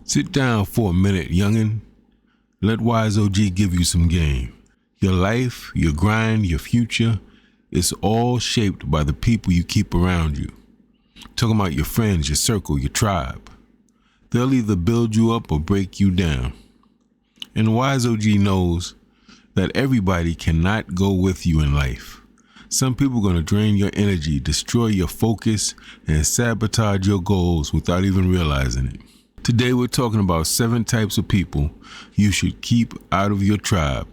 Sit down for a minute, youngin'. Let Wise O.G give you some game. Your life, your grind, your future, it's all shaped by the people you keep around you. Talking about your friends, your circle, your tribe. They'll either build you up or break you down. And Wise O.G knows that everybody cannot go with you in life. Some people are going to drain your energy, destroy your focus, and sabotage your goals without even realizing it. Today we're talking about 7 types of people you should keep out of your tribe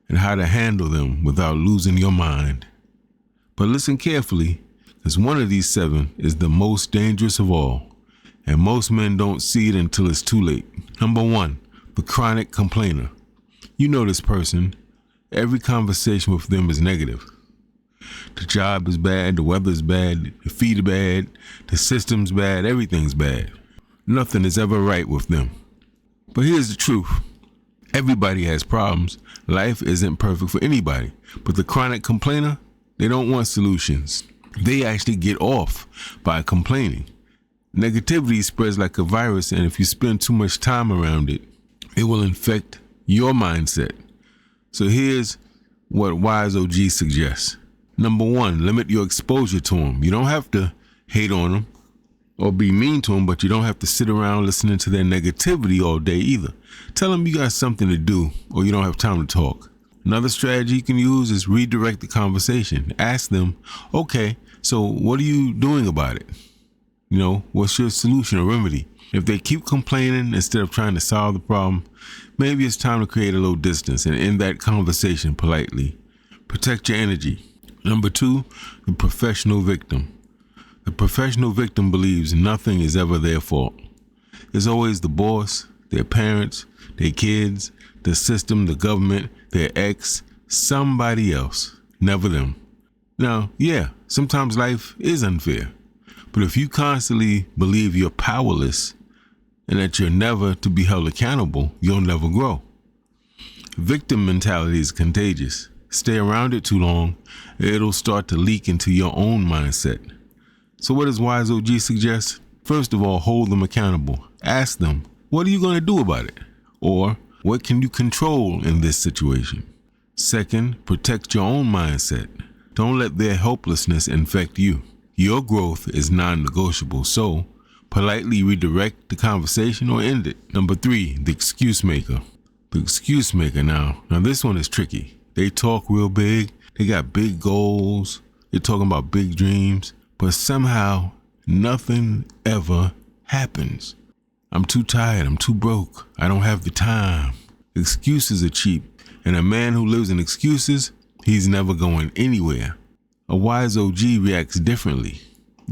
and how to handle them without losing your mind. But listen carefully, because one of these 7 is the most dangerous of all, and most men don't see it until it's too late. Number 1, the chronic complainer. You know this person. Every conversation with them is negative. The job is bad, the weather's bad, the feet are bad, the system's bad, everything's bad. Nothing is ever right with them. But here's the truth. Everybody has problems. Life isn't perfect for anybody. But the chronic complainer, they don't want solutions. They actually get off by complaining. Negativity spreads like a virus, and if you spend too much time around it, it will infect your mindset. So here's what Wise O.G suggests. Number 1, limit your exposure to them. You don't have to hate on them or be mean to them, but you don't have to sit around listening to their negativity all day either. Tell them you got something to do or you don't have time to talk. Another strategy you can use is redirect the conversation. Ask them, okay, so what are you doing about it? What's your solution or remedy? If they keep complaining instead of trying to solve the problem, maybe it's time to create a little distance and end that conversation politely. Protect your energy. Number 2, the professional victim. The professional victim believes nothing is ever their fault. It's always the boss, their parents, their kids, the system, the government, their ex, somebody else, never them. Now, yeah, sometimes life is unfair, but if you constantly believe you're powerless and that you're never to be held accountable, you'll never grow. Victim mentality is contagious. Stay around it too long, it'll start to leak into your own mindset. So what does Wise O.G suggest? First of all, hold them accountable. Ask them, what are you going to do about it? Or what can you control in this situation? Second, protect your own mindset. Don't let their helplessness infect you. Your growth is non-negotiable, so politely redirect the conversation or end it. Number 3, the excuse maker. The excuse maker now this one is tricky. They talk real big. They got big goals. They're talking about big dreams. But somehow, nothing ever happens. I'm too tired. I'm too broke. I don't have the time. Excuses are cheap. And a man who lives in excuses, he's never going anywhere. A Wise O.G reacts differently.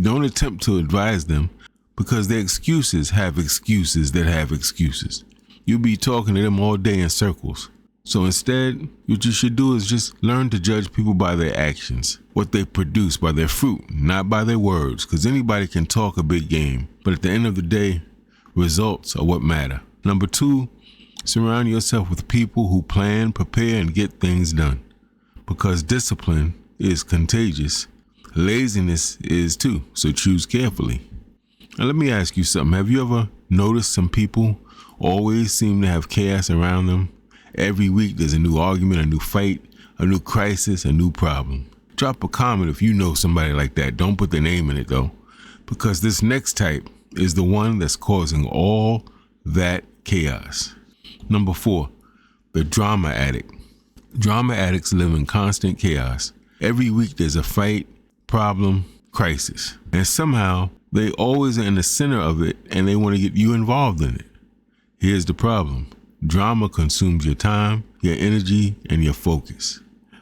Don't attempt to advise them because their excuses have excuses that have excuses. You'll be talking to them all day in circles. So instead, what you should do is just learn to judge people by their actions, what they produce, by their fruit, not by their words, because anybody can talk a big game, but at the end of the day, results are what matter. Number 2, surround yourself with people who plan, prepare, and get things done, because discipline is contagious. Laziness is too, so choose carefully. Now let me ask you something. Have you ever noticed some people always seem to have chaos around them? Every week there's a new argument, a new fight, a new crisis, a new problem. Drop a comment if you know somebody like that. Don't put their name in it though, because this next type is the one that's causing all that chaos. Number 4, the drama addict. Drama addicts live in constant chaos. Every week there's a fight, problem, crisis, and somehow they always are in the center of it and they want to get you involved in it. Here's the problem. Drama consumes your time, your energy, and your focus.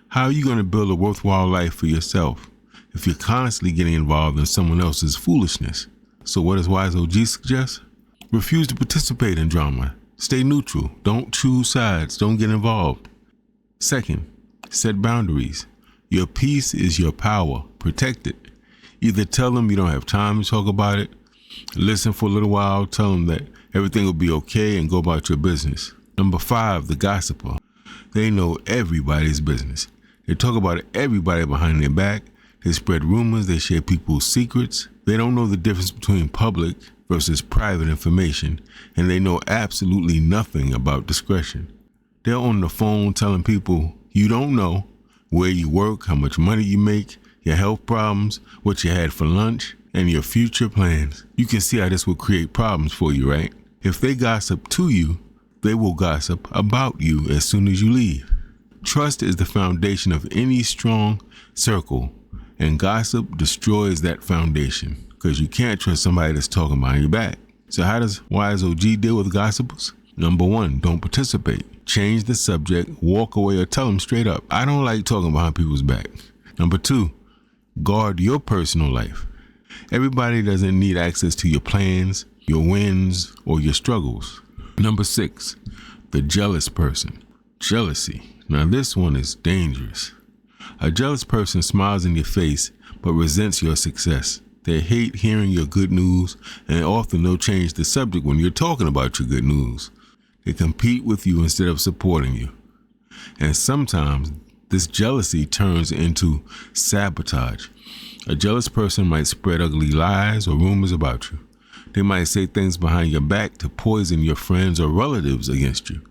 How are you going to build a worthwhile life for yourself if you're constantly getting involved in someone else's foolishness? So what does Wise O.G suggest? Refuse to participate in drama. Stay neutral. Don't choose sides. Don't get involved. Second, set boundaries. Your peace is your power. Protect it. Either tell them you don't have time to talk about it, listen for a little while, tell them that everything will be okay, and go about your business. Number 5, the gossiper. They know everybody's business. They talk about everybody behind their back. They spread rumors. They share people's secrets. They don't know the difference between public versus private information, and they know absolutely nothing about discretion. They're on the phone telling people you don't know, where you work, how much money you make, your health problems, what you had for lunch, and your future plans. You can see how this will create problems for you, right? If they gossip to you, they will gossip about you as soon as you leave. Trust is the foundation of any strong circle, and gossip destroys that foundation because you can't trust somebody that's talking behind your back. So how does Wise O.G. deal with gossipers? Number one, don't participate. Change the subject, walk away, or tell them straight up, I don't like talking behind people's back. Number two, guard your personal life. Everybody doesn't need access to your plans, your wins, or your struggles. Number six, the jealous person. Jealousy. Now this one is dangerous. A jealous person smiles in your face but resents your success. They hate hearing your good news, and often they'll change the subject when you're talking about your good news. They compete with you instead of supporting you. And sometimes this jealousy turns into sabotage. A jealous person might spread ugly lies or rumors about you. They might say things behind your back to poison your friends or relatives against you.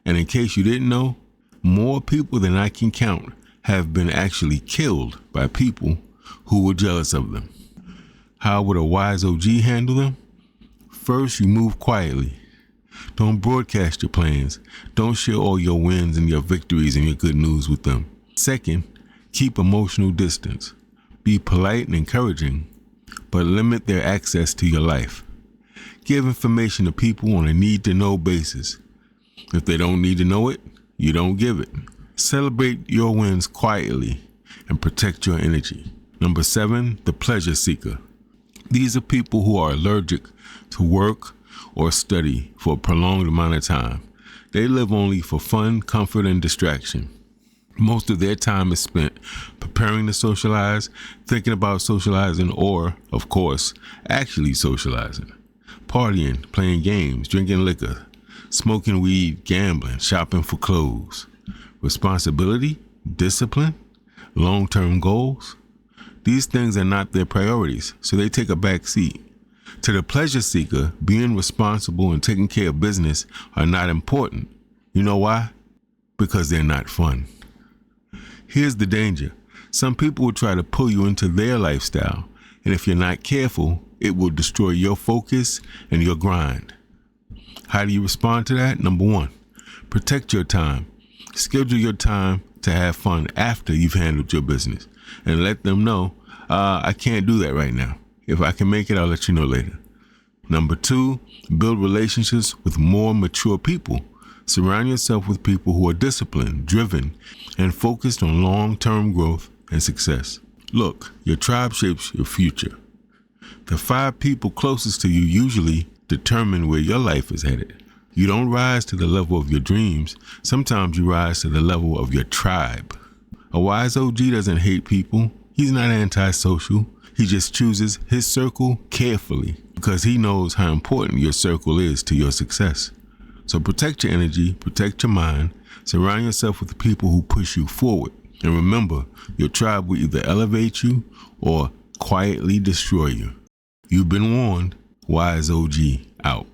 And in case you didn't know, more people than I can count have been actually killed by people who were jealous of them. How would a Wise O.G. handle them? First, you move quietly. Don't broadcast your plans. Don't share all your wins and your victories and your good news with them. Second, keep emotional distance. Be polite and encouraging, but limit their access to your life. Give information to people on a need-to-know basis. If they don't need to know it, you don't give it. Celebrate your wins quietly and protect your energy. Number 7, the pleasure seeker. These are people who are allergic to work or study for a prolonged amount of time. They live only for fun, comfort, and distraction. Most of their time is spent preparing to socialize, thinking about socializing, or, of course, actually socializing. Partying, playing games, drinking liquor, smoking weed, gambling, shopping for clothes. Responsibility, discipline, long-term goals. These things are not their priorities, so they take a back seat. To the pleasure seeker, being responsible and taking care of business are not important. You know why? Because they're not fun. Here's the danger. Some people will try to pull you into their lifestyle, and if you're not careful, it will destroy your focus and your grind. How do you respond to that? Number 1, protect your time. Schedule your time to have fun after you've handled your business, and let them know, I can't do that right now. If I can make it, I'll let you know later. Number 2, build relationships with more mature people. Surround yourself with people who are disciplined, driven, and focused on long-term growth and success. Look, your tribe shapes your future. The 5 people closest to you usually determine where your life is headed. You don't rise to the level of your dreams. Sometimes you rise to the level of your tribe. A Wise O.G. doesn't hate people. He's not antisocial. He just chooses his circle carefully because he knows how important your circle is to your success. So protect your energy, protect your mind, surround yourself with people who push you forward. And remember, your tribe will either elevate you or quietly destroy you. You've been warned. Wise O.G. out.